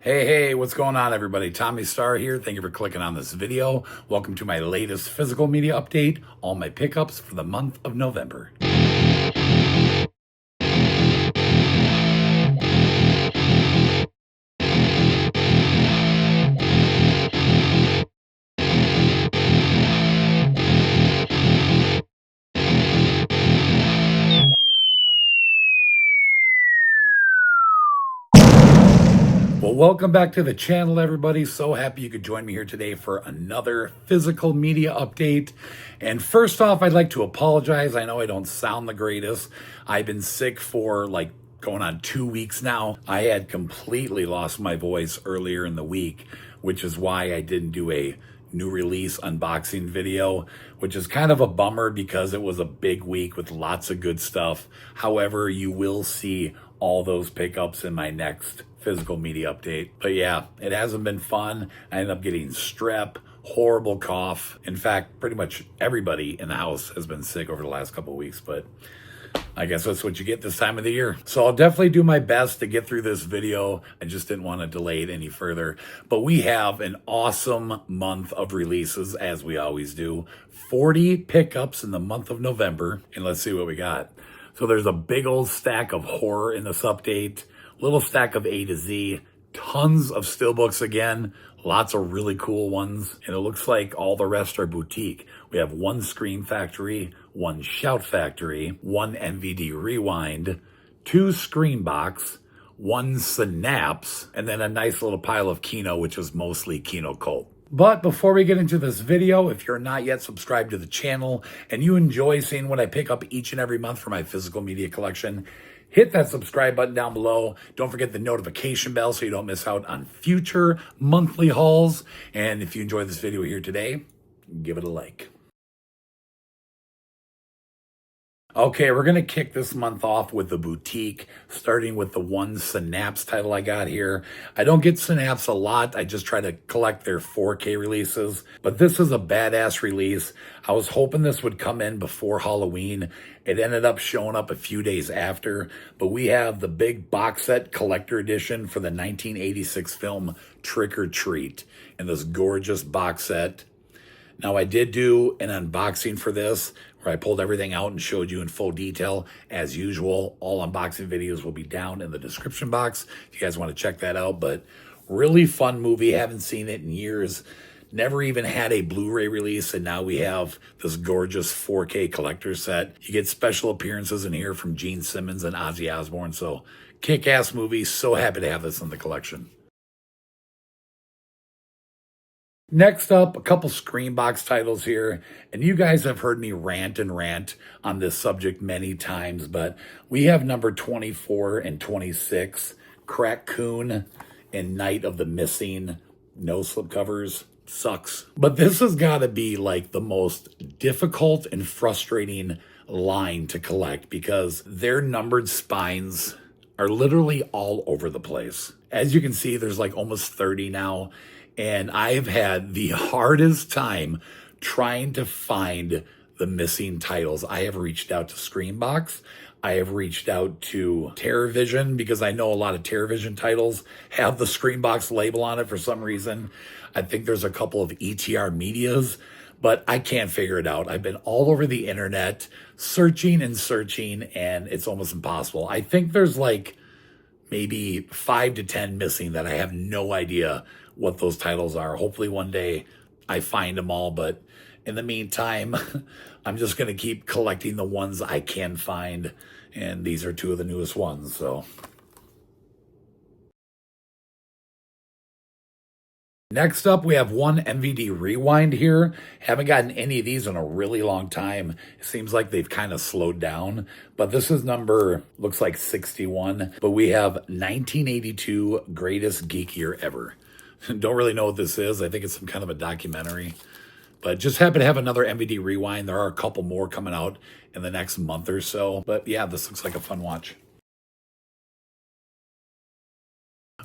Hey, what's going on, everybody? Tommy Star here. Thank you for clicking on this video. Welcome to my latest physical media update, all my pickups for the month of November. Well, welcome back to the channel, everybody. So happy you could join me here today for another physical media update. And first off, I'd like to apologize. I know I don't sound the greatest. I've been sick for going on 2 weeks now. I had completely lost my voice earlier in the week, which is why I didn't do a new release unboxing video, which is kind of a bummer because it was a big week with lots of good stuff. However, you will see all those pickups in my next physical media update. But yeah, it hasn't been fun. I ended up getting strep, horrible cough. In fact, pretty much everybody in the house has been sick over the last couple of weeks, but I guess that's what you get this time of the year. So I'll definitely do my best to get through this video. I just didn't want to delay it any further. But we have an awesome month of releases, as we always do. 40 pickups in the month of November. And let's see what we got. So there's a big old stack of horror in this update. Little stack of A to Z. Tons of Steelbooks again. Lots of really cool ones. And it looks like all the rest are boutique. We have one Scream Factory, one Shout Factory, one MVD Rewind, two Scream Box, one Synapse, and then a nice little pile of Kino, which is mostly Kino Cult. But before we get into this video, if you're not yet subscribed to the channel and you enjoy seeing what I pick up each and every month for my physical media collection, hit that subscribe button down below. Don't forget the notification bell so you don't miss out on future monthly hauls. And if you enjoyed this video here today, give it a like. Okay, we're going to kick this month off with the boutique, starting with the one Synapse title I got here. I don't get Synapse a lot. I just try to collect their 4K releases, but this is a badass release. I was hoping this would come in before Halloween. It ended up showing up a few days after, but we have the big box set collector edition for the 1986 film Trick or Treat in this gorgeous box set. Now, I did do an unboxing for this where I pulled everything out and showed you in full detail. As usual, all unboxing videos will be down in the description box if you guys want to check that out. But really fun movie. Haven't seen it in years. Never even had a Blu-ray release, and now we have this gorgeous 4K collector set. You get special appearances in here from Gene Simmons and Ozzy Osbourne. So kick-ass movie. So happy to have this in the collection. Next up, a couple Screambox titles here, and you guys have heard me rant on this subject many times, but we have number 24 and 26, Crack Coon and Night of the Missing, no slipcovers. Sucks. But this has got to be like the most difficult and frustrating line to collect because their numbered spines are literally all over the place. As you can see, there's like almost 30 now. And I've had the hardest time trying to find the missing titles. I have reached out to Screambox. I have reached out to TerrorVision because I know a lot of TerrorVision titles have the Screambox label on it for some reason. I think there's a couple of ETR medias, but I can't figure it out. I've been all over the internet searching, and it's almost impossible. I think there's like maybe 5 to 10 missing that I have no idea what those titles are. Hopefully one day I find them all, but in the meantime, I'm just going to keep collecting the ones I can find, and these are two of the newest ones, so. Next up, we have one MVD Rewind here. Haven't gotten any of these in a really long time. It seems like they've kind of slowed down, but this is number, looks like 61, but we have 1982 Greatest Geek Year Ever. Don't really know what this is. I think it's some kind of a documentary, but just happen to have another MVD Rewind. There are a couple more coming out in the next month or so, but yeah, this looks like a fun watch.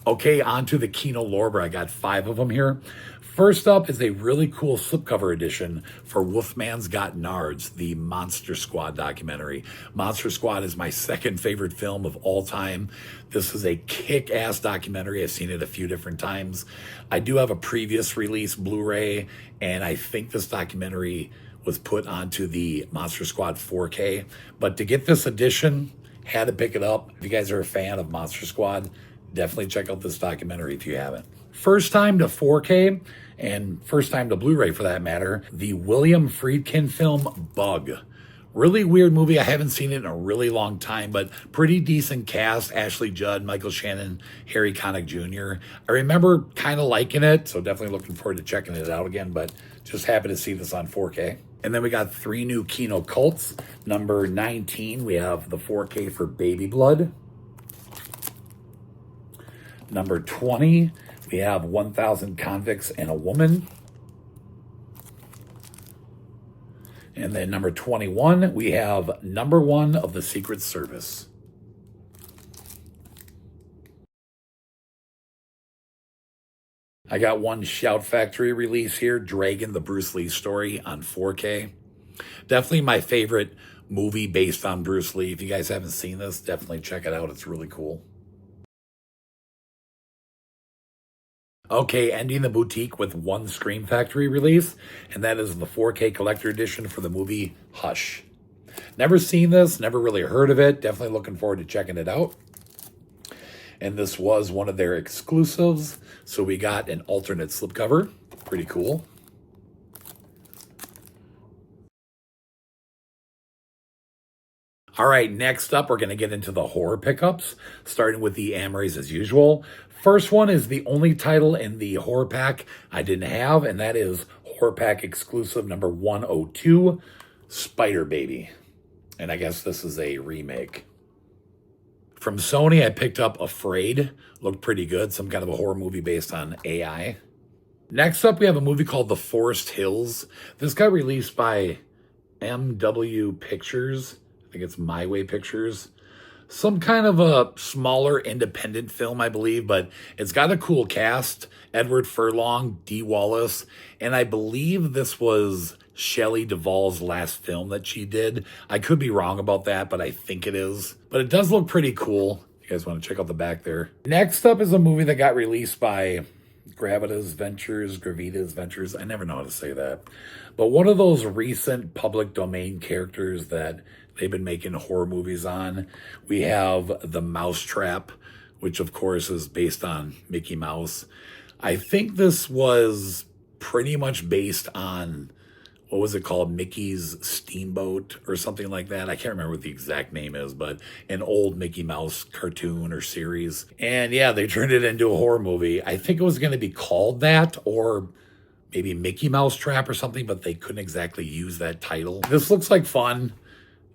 Okay, on to the Kino Lorber. I got 5 of them here. First up is a really cool slipcover edition for Wolfman's Got Nards, the Monster Squad documentary. Monster Squad is my second favorite film of all time. This is a kick-ass documentary. I've seen it a few different times. I do have a previous release Blu-ray, and I think this documentary was put onto the Monster Squad 4K. But to get this edition, had to pick it up. If you guys are a fan of Monster Squad, definitely check out this documentary if you haven't. First time to 4K, and first time to Blu-ray for that matter, the William Friedkin film Bug. Really weird movie. I haven't seen it in a really long time, but pretty decent cast. Ashley Judd, Michael Shannon, Harry Connick Jr. I remember kind of liking it, so definitely looking forward to checking it out again, but just happy to see this on 4K. And then we got 3 new Kino cults. Number 19, we have the 4K for Baby Blood. Number 20, we have 1,000 Convicts and a Woman. And then number 21, we have number 1 of the Secret Service. I got one Shout Factory release here, Dragon, the Bruce Lee story on 4K. Definitely my favorite movie based on Bruce Lee. If you guys haven't seen this, definitely check it out. It's really cool. Okay, ending the boutique with one Scream Factory release, and that is the 4K collector edition for the movie Hush. Never seen this, never really heard of it. Definitely looking forward to checking it out. And this was one of their exclusives, so we got an alternate slipcover. Pretty cool. All right, next up, we're going to get into the horror pickups, starting with the Amrays as usual. First one is the only title in the horror pack I didn't have, and that is horror pack exclusive number 102, Spider Baby. And I guess this is a remake. From Sony, I picked up Afraid. Looked pretty good, some kind of a horror movie based on AI. Next up, we have a movie called The Forest Hills. This got released by MW Pictures. I think it's My Way Pictures. Some kind of a smaller independent film, I believe, but it's got a cool cast. Edward Furlong, Dee Wallace, and I believe this was Shelley Duvall's last film that she did. I could be wrong about that, but I think it is. But it does look pretty cool. You guys want to check out the back there. Next up is a movie that got released by Gravitas Ventures. I never know how to say that. But one of those recent public domain characters that they've been making horror movies on. We have The Mousetrap, which of course is based on Mickey Mouse. I think this was pretty much based on, what was it called? Mickey's Steamboat or something like that. I can't remember what the exact name is, but an old Mickey Mouse cartoon or series. And yeah, they turned it into a horror movie. I think it was going to be called that, or maybe Mickey Mouse Trap or something, but they couldn't exactly use that title. This looks like fun.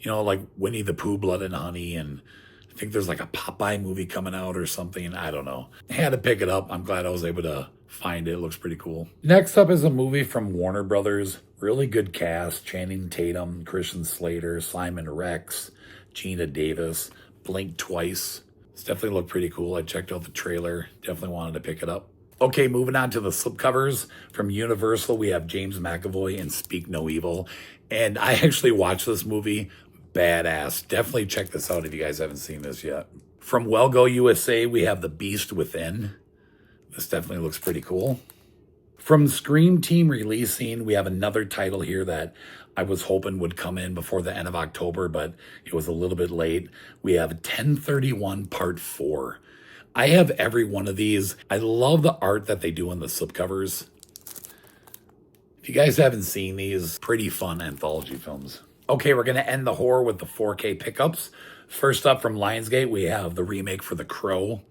You know, like Winnie the Pooh, Blood and Honey, and I think there's like a Popeye movie coming out or something. I don't know. I had to pick it up. I'm glad I was able to find it. It looks pretty cool. Next up is a movie from Warner Brothers. Really good cast. Channing Tatum, Christian Slater, Simon Rex, Gina Davis, Blink Twice. It's definitely looked pretty cool. I checked out the trailer. Definitely wanted to pick it up. Okay, moving on to the slipcovers. From Universal, we have James McAvoy and Speak No Evil. And I actually watched this movie. Badass. Definitely check this out if you guys haven't seen this yet. From Wellgo USA, we have The Beast Within. This definitely looks pretty cool. From Scream Team Releasing, we have another title here that I was hoping would come in before the end of October, but it was a little bit late. We have 1031 Part 4. I have every one of these. I love the art that they do in the slipcovers. If you guys haven't seen these, pretty fun anthology films. Okay, we're going to end the horror with the 4K pickups. First up from Lionsgate, we have the remake for The Crow.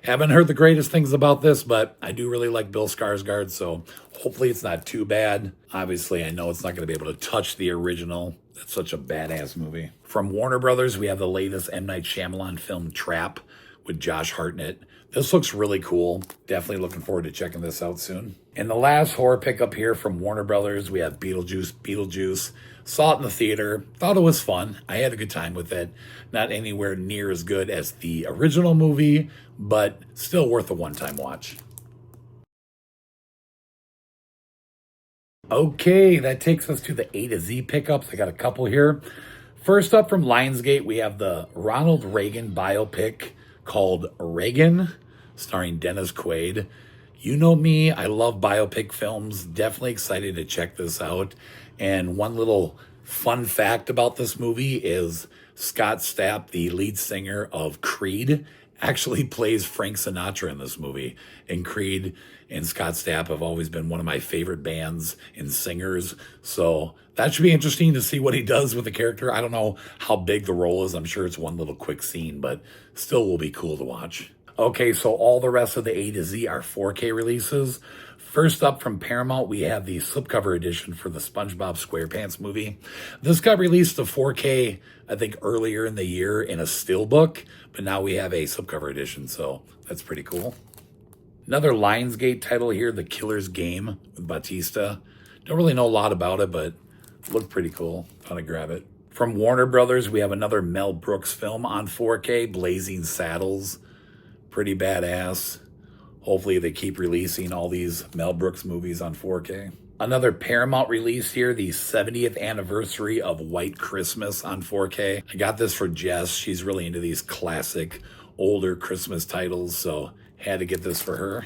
Haven't heard the greatest things about this, but I do really like Bill Skarsgård, so hopefully it's not too bad. Obviously, I know it's not going to be able to touch the original. That's such a badass movie. From Warner Brothers, we have the latest M. Night Shyamalan film, Trap, with Josh Hartnett. This looks really cool. Definitely looking forward to checking this out soon. And the last horror pickup here from Warner Brothers, we have Beetlejuice. Saw it in the theater. Thought it was fun. I had a good time with it. Not anywhere near as good as the original movie, but still worth a one-time watch. Okay, that takes us to the A to Z pickups. I got a couple here. First up from Lionsgate, we have the Ronald Reagan biopic called Reagan, starring Dennis Quaid. You know me, I love biopic films. Definitely excited to check this out. And one little fun fact about this movie is Scott Stapp, the lead singer of Creed, actually plays Frank Sinatra in this movie. And Creed and Scott Stapp have always been one of my favorite bands and singers. So that should be interesting to see what he does with the character. I don't know how big the role is. I'm sure it's one little quick scene, but still will be cool to watch. Okay, so all the rest of the A to Z are 4K releases. First up from Paramount, we have the slipcover edition for the SpongeBob SquarePants movie. This got released to 4K, I think, earlier in the year in a Steelbook, but now we have a slipcover edition, so that's pretty cool. Another Lionsgate title here, The Killer's Game with Batista. Don't really know a lot about it, but it looked pretty cool. Thought I'd grab it. From Warner Brothers, we have another Mel Brooks film on 4K, Blazing Saddles. Pretty badass. Hopefully they keep releasing all these Mel Brooks movies on 4K. Another Paramount release here, the 70th anniversary of White Christmas on 4K. I got this for Jess. She's really into these classic, older Christmas titles, so had to get this for her.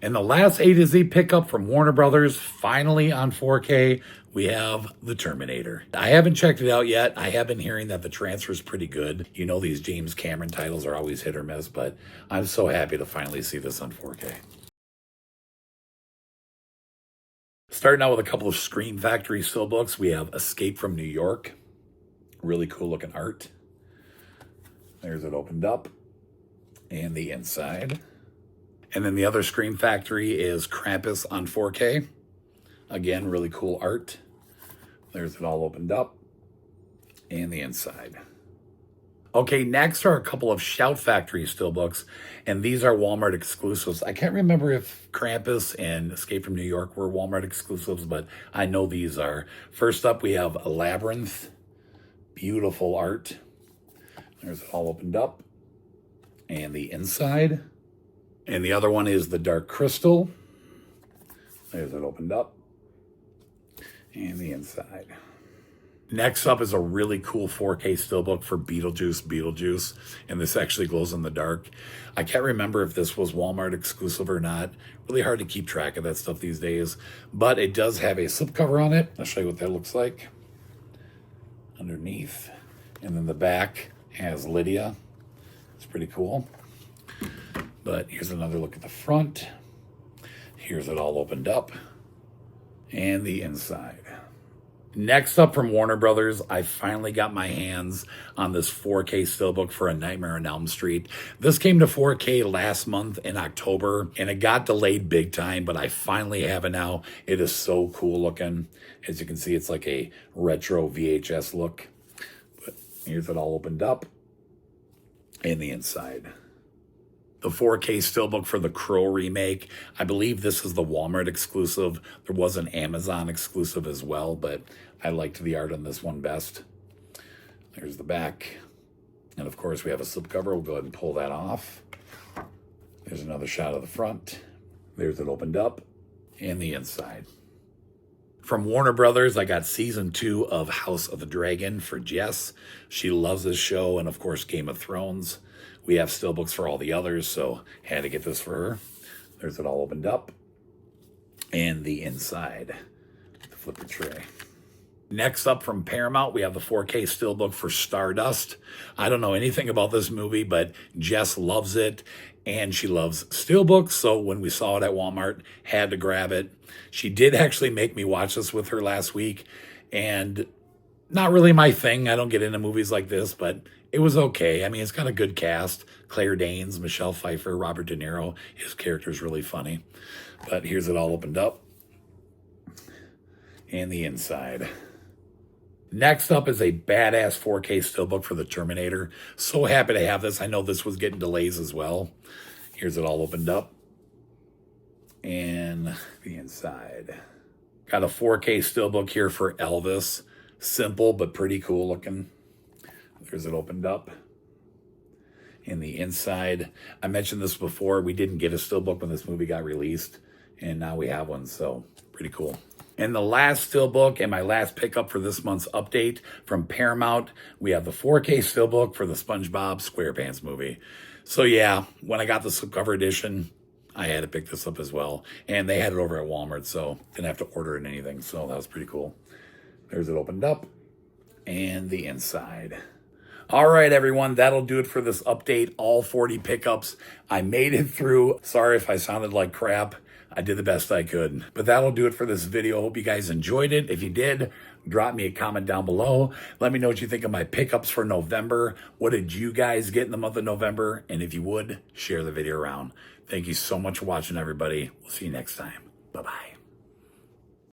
And the last A to Z pickup from Warner Brothers, finally on 4K, we have The Terminator. I haven't checked it out yet. I have been hearing that the transfer is pretty good. You know these James Cameron titles are always hit or miss, but I'm so happy to finally see this on 4K. Starting out with a couple of Scream Factory Steelbooks, we have Escape from New York. Really cool looking art. There's it opened up. And the inside. And then the other Scream Factory is Krampus on 4K. Again, really cool art. There's it all opened up. And the inside. Okay, next are a couple of Shout Factory Steelbooks. And these are Walmart exclusives. I can't remember if Krampus and Escape from New York were Walmart exclusives, but I know these are. First up, we have Labyrinth. Beautiful art. There's it all opened up. And the inside. And the other one is the Dark Crystal. There's it opened up. And the inside. Next up is a really cool 4K steelbook for Beetlejuice. And this actually glows in the dark. I can't remember if this was Walmart exclusive or not. Really hard to keep track of that stuff these days. But it does have a slipcover on it. I'll show you what that looks like. Underneath. And then the back has Lydia. It's pretty cool. But here's another look at the front. Here's it all opened up. And the inside. Next up from Warner Brothers, I finally got my hands on this 4K steelbook for A Nightmare on Elm Street. This came to 4K last month in October, and it got delayed big time, but I finally have it now. It is so cool looking. As you can see, it's like a retro VHS look. But here's it all opened up. And the inside. The 4K steelbook for the Crow remake. I believe this is the Walmart exclusive. There was an Amazon exclusive as well, but I liked the art on this one best. There's the back. And of course we have a slipcover. We'll go ahead and pull that off. There's another shot of the front. There's it opened up. And the inside. From Warner Brothers, I got season 2 of House of the Dragon for Jess. She loves this show, and of course Game of Thrones. We have steelbooks for all the others, so had to get this for her. There's it all opened up. And the inside. The flipper tray. Next up from Paramount, we have the 4K steelbook for Stardust. I don't know anything about this movie, but Jess loves it, and she loves steelbooks, so when we saw it at Walmart, had to grab it. She did actually make me watch this with her last week, and not really my thing. I don't get into movies like this, but it was okay. I mean, it's got a good cast. Claire Danes, Michelle Pfeiffer, Robert De Niro. His character's really funny. But here's it all opened up. And the inside. Next up is a badass 4K steelbook for The Terminator. So happy to have this. I know this was getting delays as well. Here's it all opened up. And the inside. Got a 4K Steelbook here for Elvis. Simple, but pretty cool looking. There's it opened up. In the inside, I mentioned this before, we didn't get a Steelbook when this movie got released, and now we have one, so pretty cool. And the last Steelbook and my last pickup for this month's update from Paramount, we have the 4K Steelbook for the SpongeBob SquarePants movie. So yeah, when I got the slipcover edition, I had to pick this up as well. And they had it over at Walmart, so didn't have to order it or anything, so that was pretty cool. There's it opened up, and the inside. All right, everyone, that'll do it for this update. All 40 pickups. I made it through. Sorry if I sounded like crap. I did the best I could. But that'll do it for this video. Hope you guys enjoyed it. If you did, drop me a comment down below. Let me know what you think of my pickups for November. What did you guys get in the month of November? And if you would, share the video around. Thank you so much for watching, everybody. We'll see you next time. Bye-bye.